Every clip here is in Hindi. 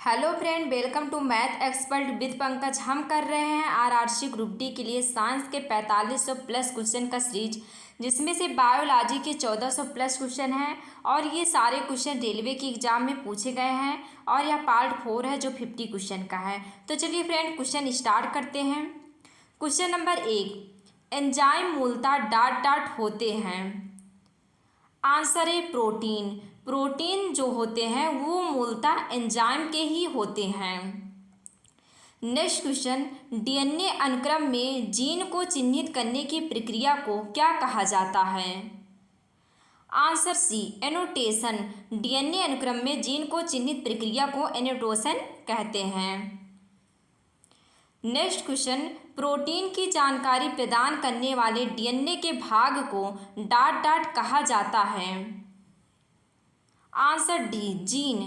Hello friend, welcome to math expert with Pankaj. हम कर रहे हैं आरआरसी ग्रुप डी के लिए साइंस के 4500 प्लस क्वेश्चन का सीरीज, जिसमें से बायोलॉजी के 1400 प्लस क्वेश्चन हैं और ये सारे क्वेश्चन रेलवे के एग्जाम में पूछे गए हैं और यह पार्ट 4 है जो 50 क्वेश्चन का है। तो चलिए फ्रेंड, क्वेश्चन स्टार्ट करते हैं। क्वेश्चन नंबर 1, एंजाइम मूलतः डॉट डॉट होते हैं। आंसर है प्रोटीन। प्रोटीन जो होते हैं वो मूलतः एंजाइम के ही होते हैं। नेक्स्ट क्वेश्चन, डीएनए अनुक्रम में जीन को चिन्हित करने की प्रक्रिया को क्या कहा जाता है? आंसर सी, एनोटेशन। डीएनए अनुक्रम में जीन को चिन्हित प्रक्रिया को एनोटेशन कहते हैं। नेक्स्ट क्वेश्चन, प्रोटीन की जानकारी प्रदान करने वाले डीएनए के भाग को डॉट डॉट कहा जाता है। Answer D, gene.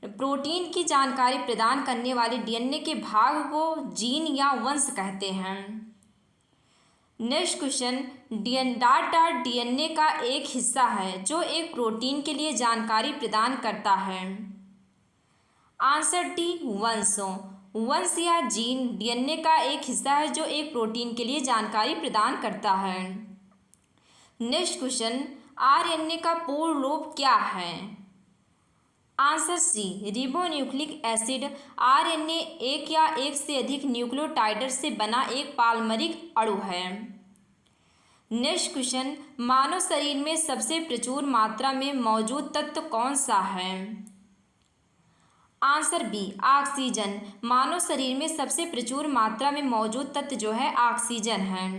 प्रोटीन की जानकारी प्रदान करने वाले डीएनए के भाग को जीन या वंश कहते हैं। Next question, dot dot DNA का एक हिस्सा है जो एक प्रोटीन के लिए जानकारी प्रदान करता है। आंसर डी, वंश। वंश या जीन डीएनए का एक हिस्सा है जो एक प्रोटीन के लिए जानकारी प्रदान करता है। नेक्स्ट क्वेश्चन, आरएनए का पूर्ण रूप क्या है? Answer C, ribonucleic acid. RNA एक या एक से अधिक न्यूक्लियोटाइड से बना एक पॉलीमरिक अणु है। नेक्स्ट क्वेश्चन, मानव शरीर में सबसे प्रचुर मात्रा में मौजूद तत्व कौन सा है? Answer B, oxygen. मानव शरीर में सबसे प्रचुर मात्रा में मौजूद तत्व जो है ऑक्सीजन है।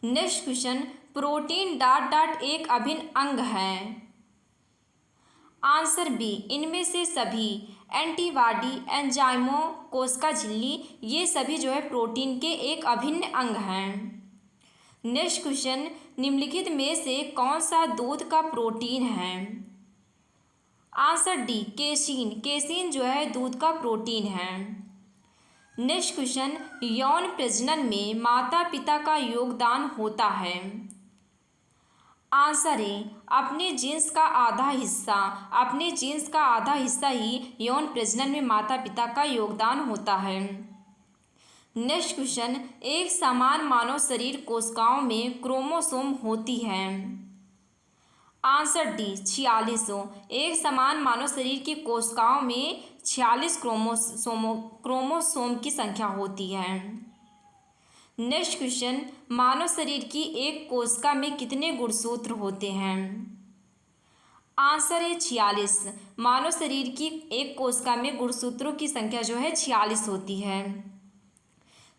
Next question, protein dot dot एक अभिन्न अंग है। आंसर बी, इनमें से सभी। एंटीबॉडी, एंजाइमों, कोशिका झिल्ली, ये सभी जो है प्रोटीन के एक अभिन्न अंग हैं। नेक्स्ट क्वेश्चन, निम्नलिखित में से कौन सा दूध का प्रोटीन है? Answer D, casein. केसीन जो है दूध का प्रोटीन है। नेक्स्ट क्वेश्चन, यौन प्रजनन में माता पिता का योगदान होता है। आंसर ए, अपने जीन्स का आधा हिस्सा। अपने जीन्स का आधा हिस्सा ही यौन प्रजनन में माता पिता का योगदान होता है। नेक्स्ट क्वेश्चन, एक समान मानव शरीर कोशिकाओं में क्रोमोसोम होती है। Answer D, 46। एक समान मानव शरीर की कोशिकाओं में 46 क्रोमोसोम की संख्या होती है। नेक्स्ट क्वेश्चन, मानव शरीर की एक कोशिका में कितने गुणसूत्र होते हैं? आंसर है 46। मानव शरीर की एक कोशिका में गुणसूत्रों की संख्या जो है 46 होती है।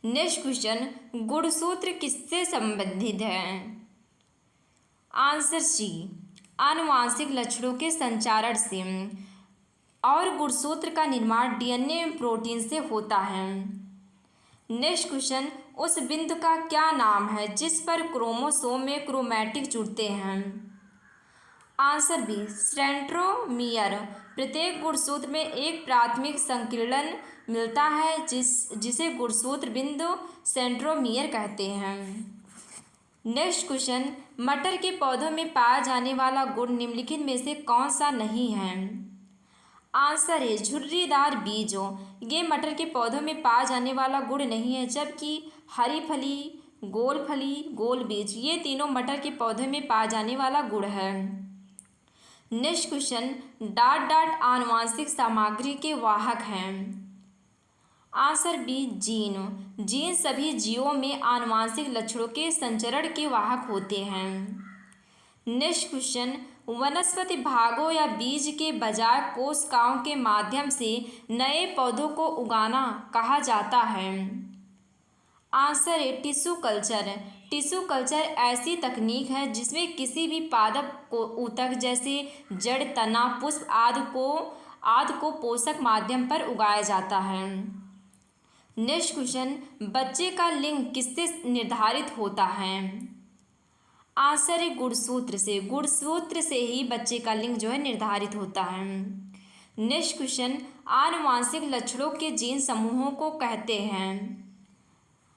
नेक्स्ट क्वेश्चन, गुणसूत्र किससे संबंधित है? आंसर सी, आनुवांशिक लक्षणों के संचारण से। और गुणसूत्र का निर्माण डीएनए प्रोटीन से होता है। नेक्स्ट क्वेश्चन, उस बिंदु का क्या नाम है जिस पर क्रोमोसोम में क्रोमैटिक जुड़ते हैं? Answer B, centromere. प्रत्येक गुणसूत्र में एक प्राथमिक संकीर्ण मिलता है जिसे गुणसूत्र बिंदु सेंट्रोमियर कहते हैं। नेक्स्ट क्वेश्चन, मटर के पौधों में पाया जाने वाला गुण निम्नलिखित में से कौन सा नहीं है? आंसर है झुर्रीदार बीजों। ये मटर के पौधों में पाया जाने वाला गुण नहीं है, जबकि हरी फली, गोल बीज, ये तीनों मटर के पौधे में पाया जाने वाला गुण है। नेक्स्ट क्वेश्चन, डॉट डॉट आनुवांशिक सामग्री के वाहक हैं। Answer B, gene. जीन सभी जीवों में आनुवांशिक लक्षणों के संचरण के वाहक होते हैं। नेक्स्ट क्वेश्चन, वनस्पति भागों या बीज के बजाय कोशिकाओं के माध्यम से नए पौधों को उगाना कहा जाता है। आंसर है टिश्यू कल्चर। टिश्यू कल्चर ऐसी तकनीक है जिसमें किसी भी पादप को ऊतक जैसे जड़, तना, पुष्प आदि को पोषक माध्यम पर उगाया जाता है। नेक्स्ट क्वेश्चन, बच्चे का लिंग किससे निर्धारित होता है? आंसर है गुणसूत्र से। गुणसूत्र से ही बच्चे का लिंग जो है निर्धारित होता है। नेक्स्ट क्वेश्चन, आनुवांशिक लक्षणों के जीन समूहों को कहते हैं।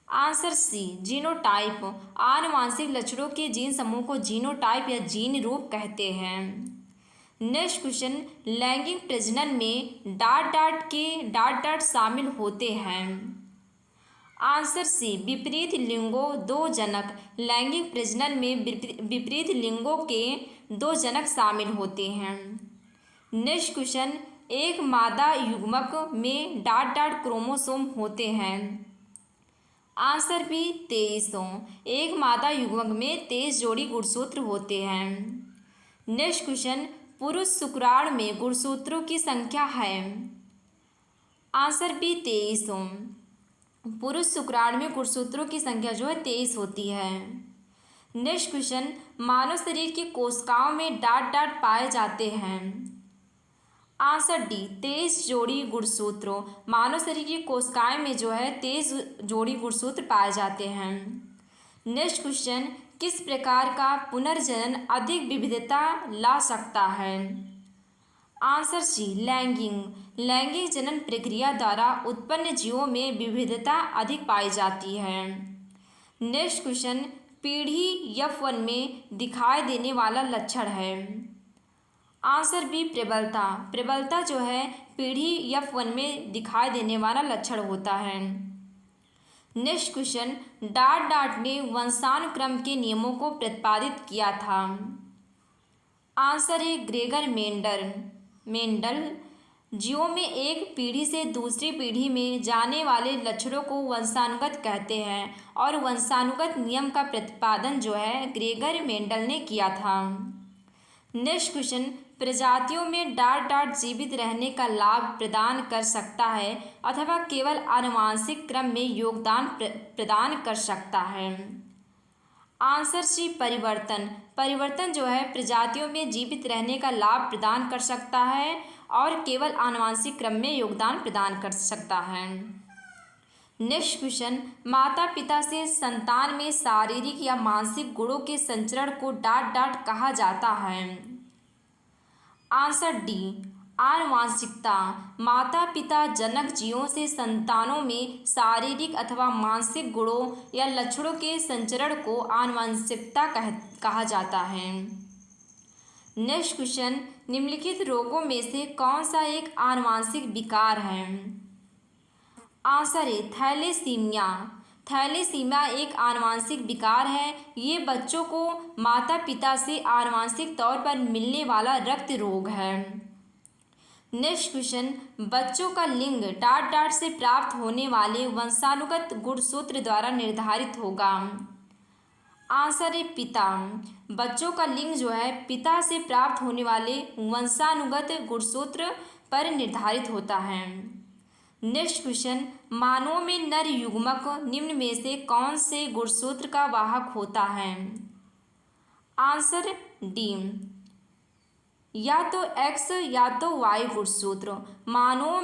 Answer C, genotype. आनुवांशिक लक्षणों के जीन समूह को जीनोटाइप या जीन रूप कहते हैं। नेक्स्ट क्वेश्चन, लैंगिक प्रजनन में डाट शामिल होते हैं। आंसर सी, विपरीत लिंगों दो जनक। लैंगिक प्रजनन में विपरीत लिंगों के दो जनक शामिल होते हैं। नेक्स्ट क्वेश्चन, एक मादा युग्मक में डाट क्रोमोसोम होते हैं। Answer B, 23। एक मादा युग्मक में 23 जोड़ी गुणसूत्र होते हैं। नेक्स्ट क्वेश्चन, पुरुष शुक्राणु में गुणसूत्रों की संख्या है। Answer B, 23। पुरुष शुक्राणु में गुणसूत्रों की संख्या जो है 23 होती है। नेक्स्ट क्वेश्चन, मानव शरीर की कोशिकाओं में डाट पाए जाते हैं। आंसर डी, 23 जोड़ी गुणसूत्रों। मानव शरीर की कोशिकाएं में जो है 23 जोड़ी गुणसूत्र पाए जाते हैं। नेक्स्ट क्वेश्चन, किस प्रकार का पुनर्जनन अधिक विविधता ला सकता है। आंसर सी, लैंगिक जनन प्रक्रिया द्वारा उत्पन्न जीवों में विविधता अधिक पाई जाती है। नेक्स्ट क्वेश्चन, पीढ़ी F1 में दिखाई देने वाला लक्षण है। आंसर बी, प्रबलता जो है पीढ़ी F1 में दिखाई देने वाला लक्षण होता है। नेक्स्ट क्वेश्चन, डाट ने वंशानुक्रम के नियमों को प्रतिपादित किया था। आंसर है ग्रेगर मेंडल। जीवों में एक पीढ़ी से दूसरी पीढ़ी में जाने वाले लक्षणों को वंशानुगत कहते हैं और वंशानुगत नियम का प्रतिपादन जो है ग्रेगर मेंडल ने किया था। नेक्स्ट क्वेश्चन, प्रजातियों में डाट जीवित रहने का लाभ प्रदान कर सकता है अथवा केवल आनुवंशिक क्रम में योगदान प्रदान कर सकता है। आंसर सी, परिवर्तन जो है प्रजातियों में जीवित रहने का लाभ प्रदान कर सकता है और केवल आनुवंशिक क्रम में योगदान प्रदान कर सकता है। नेक्स्ट क्वेश्चन, माता पिता से संतान में शारीरिक या मानसिक गुणों के संचरण को डाट कहा जाता है। आंसर डी, आनुवांशिकता। माता पिता जनक जीवों से संतानों में शारीरिक अथवा मानसिक गुणों या लक्षणों के संचरण को आनुवांशिकता कहा जाता है। नेक्स्ट क्वेश्चन, निम्नलिखित रोगों में से कौन सा एक आनुवांशिक विकार है। आंसर है थैलेसीमिया एक आनुवांशिक विकार है। ये बच्चों को माता पिता से आनुवांशिक तौर पर मिलने वाला रक्त रोग है। नेक्स्ट क्वेश्चन, बच्चों का लिंग डाट से प्राप्त होने वाले वंशानुगत गुणसूत्र द्वारा निर्धारित होगा। आंसर है पिता। बच्चों का लिंग जो है पिता से प्राप्त होने वाले वंशानुगत गुणसूत्र पर निर्धारित होता है। नेक्स्ट क्वेश्चन, मानवों में नर युग्मक निम्न में से कौन से गुणसूत्र का वाहक होता है। आंसर डी, या तो X या तो Y गुणसूत्र। मानव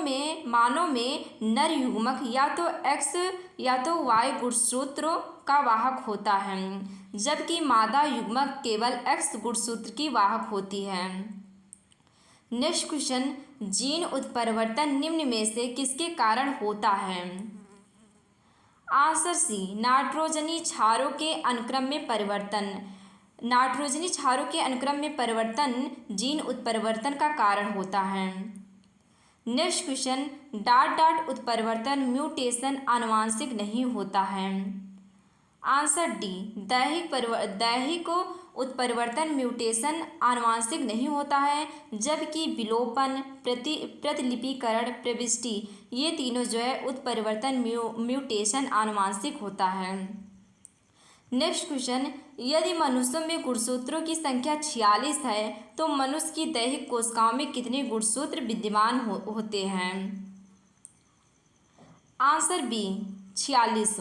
में नर युग्मक या तो X या तो Y गुणसूत्रों का वाहक होता है, जबकि मादा युग्मक केवल X गुणसूत्र की वाहक होती है। नेक्स्ट क्वेश्चन, जीन उत्परिवर्तन निम्न में से किसके कारण होता है। आंसर सी, नाइट्रोजनी क्षारों के अनुक्रम में परिवर्तन। नाइट्रोजनी क्षारों के अनुक्रम में परिवर्तन जीन उत्परिवर्तन का कारण होता है। नेक्स्ट क्वेश्चन, डाट उत्परिवर्तन म्यूटेशन आनुवांशिक नहीं होता है। आंसर डी, दैहिक उत्परिवर्तन म्यूटेशन आनुवांशिक नहीं होता है, जबकि विलोपन, प्रतिलिपिकरण, प्रविष्टि ये तीनों जो है उत्परिवर्तन म्यूटेशन आनुवांशिक होता है। नेक्स्ट क्वेश्चन, यदि मनुष्यों में गुणसूत्रों की संख्या 46 है तो मनुष्य की दैहिक कोशिकाओं में कितने गुणसूत्र विद्यमान होते हैं। Answer B, 46।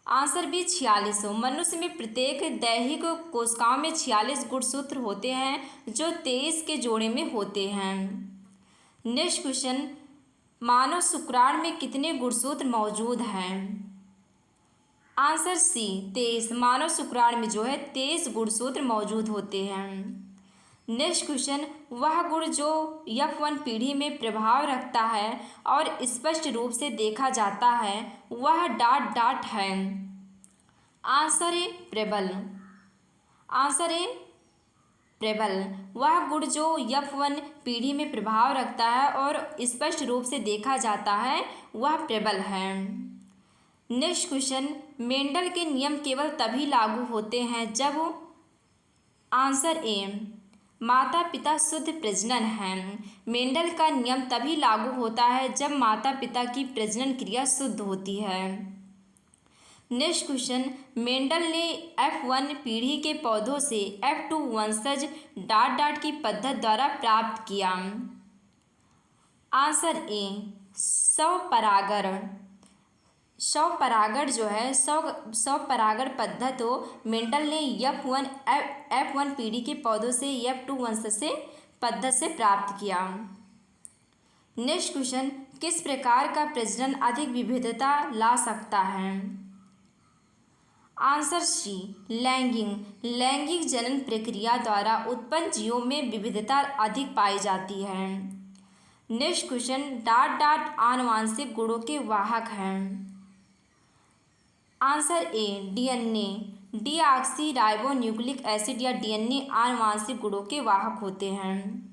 Answer B, 46। मनुष्य में प्रत्येक दैहिक कोशिकाओं में 46 गुणसूत्र होते हैं जो 23 के जोड़े में होते हैं। नेक्स्ट क्वेश्चन, मानव शुक्राणु में कितने गुणसूत्र मौजूद हैं। आंसर सी, 23। मानव शुक्राणु में जो है 23 गुणसूत्र मौजूद होते हैं। नेक्स्ट क्वेश्चन, वह गुण जो F1 पीढ़ी में प्रभाव रखता है और स्पष्ट रूप से देखा जाता है वह डाट है। आंसर है प्रबल। आंसर है प्रबल, वह गुण जो F1 पीढ़ी में प्रभाव रखता है और स्पष्ट रूप से देखा जाता है वह प्रबल है। नेक्स्ट क्वेश्चन, मेंडल के नियम केवल तभी लागू होते हैं जब आंसर ए, माता पिता शुद्ध प्रजनन है। मेंडल का नियम तभी लागू होता है जब माता पिता की प्रजनन क्रिया शुद्ध होती है। नेक्स्ट क्वेश्चन, मेंडल ने F1 पीढ़ी के पौधों से F2 वंशज डाट डाट की पद्धति द्वारा प्राप्त किया। आंसर ए, स्वपरागण जो है स्वपरागण पद्धति हो मेंडल ने F1 पीढ़ी के पौधों से F2 वंशज से पद्धति से प्राप्त किया। नेक्स्ट क्वेश्चन, किस प्रकार का प्रजनन अधिक विविधता ला सकता है। आंसर सी, लैंगिक जनन प्रक्रिया द्वारा उत्पन्न जीवों में विविधता अधिक पाई जाती है। नेक्स्ट क्वेश्चन, डाट डाट आनुवांशिक गुणों के वाहक हैं। Answer A, DNA, deoxyribonucleic acid या डीएनए आनुवांशिक गुणों के वाहक होते हैं।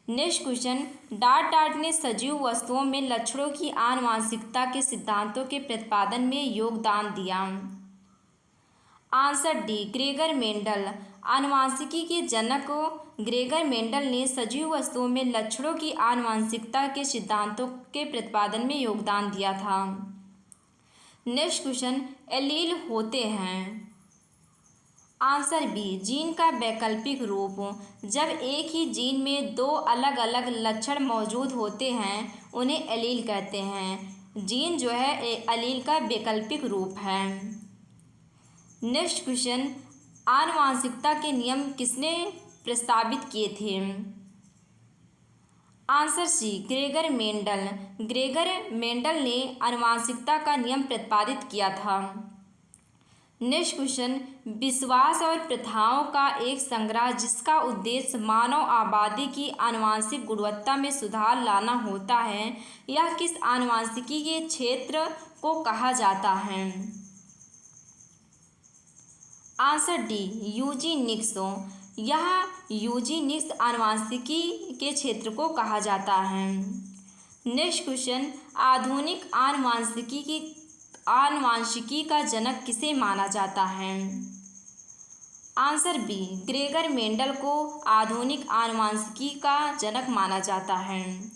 नेक्स्ट क्वेश्चन, डाट डाट ने सजीव वस्तुओं में लक्षणों की आनुवांशिकता के सिद्धांतों के प्रतिपादन में योगदान दिया। आंसर डी, ग्रेगर मेंडल, आनुवांशिकी के जनक ग्रेगर मेंडल ने सजीव वस्तुओं में लक्षणों की आनुवांशिकता के सिद्धांतों के प्रतिपादन में योगदान दिया था। नेक्स्ट क्वेश्चन, एलील होते हैं। आंसर बी, जीन का वैकल्पिक रूप, जब एक ही जीन में दो अलग अलग लक्षण मौजूद होते हैं उन्हें एलील कहते हैं। जीन जो है एलील का वैकल्पिक रूप है। नेक्स्ट क्वेश्चन, आनुवांशिकता के नियम किसने प्रस्तावित किए थे। आंसर सी, ग्रेगर मेंडल ने आनुवांशिकता का नियम प्रतिपादित किया था। नेक्स्ट क्वेश्चन, विश्वास और प्रथाओं का एक संग्रह जिसका उद्देश्य मानव आबादी की आनुवांशिक गुणवत्ता में सुधार लाना होता है, यह किस आनुवांशिकी के क्षेत्र को कहा जाता है। आंसर डी, यूजीनिक्स, यह यूजीनिक्स आनुवांशिकी के क्षेत्र को कहा जाता है। नेक्स्ट क्वेश्चन, आधुनिक आनुवांशिकी का जनक किसे माना जाता है। आंसर बी, ग्रेगर मेंडल को आधुनिक आनुवांशिकी का जनक माना जाता है।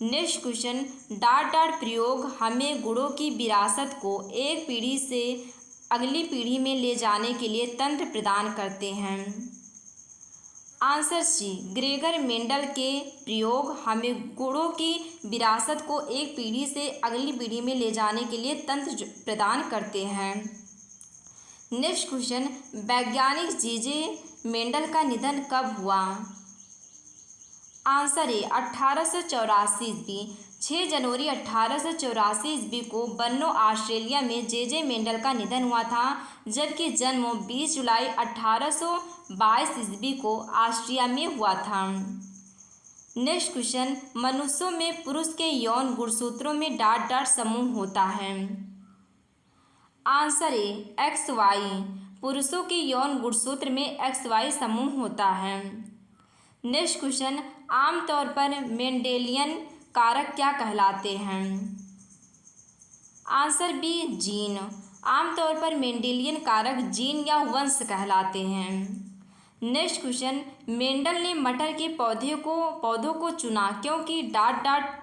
नेक्स्ट क्वेश्चन, डाट डाट प्रयोग हमें गुणों की विरासत को एक पीढ़ी से अगली पीढ़ी में ले जाने के लिए तंत्र प्रदान करते हैं। आंसर सी, ग्रेगर मेंडल के प्रयोग हमें गुणों की विरासत को एक पीढ़ी से अगली पीढ़ी में ले जाने के लिए तंत्र प्रदान करते हैं। नेक्स्ट क्वेश्चन, वैज्ञानिक जे मेंडल का निधन कब हुआ। आंसर ए, 1884 ईस्वी, 6 जनवरी 1884 ईस्वी को बर्नो ऑस्ट्रेलिया में जे मेंडल का निधन हुआ था, जबकि जन्म 20 जुलाई 1822 ईस्वी को ऑस्ट्रिया में हुआ था। नेक्स्ट क्वेश्चन, मनुष्यों में पुरुष के यौन गुणसूत्रों में डाट डाट समूह होता है। आंसर ए, XY, पुरुषों के यौन गुणसूत्र में XY समूह होता है। नेक्स्ट क्वेश्चन, आमतौर पर मेंडेलियन कारक क्या कहलाते हैं। आंसर बी, जीन, आमतौर पर मेंडेलियन कारक जीन या वंश कहलाते हैं। नेक्स्ट क्वेश्चन, मेंडल ने मटर के पौधों को चुना क्योंकि डाट डाट।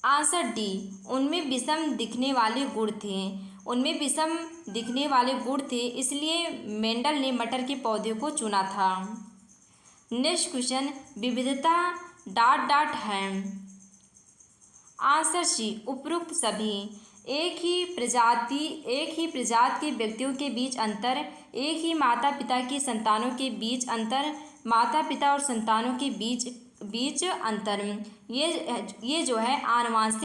आंसर डी, उनमें विषम दिखने वाले गुण थे इसलिए मेंडल ने मटर के पौधे को चुना था। नेक्स्ट क्वेश्चन, विविधता डाट डाट है। आंसर सी, उपरोक्त सभी। एक ही प्रजाति के व्यक्तियों के बीच अंतर, एक ही माता पिता की संतानों के बीच अंतर, माता पिता और संतानों के बीच अंतर, ये जो है आनुवांशिक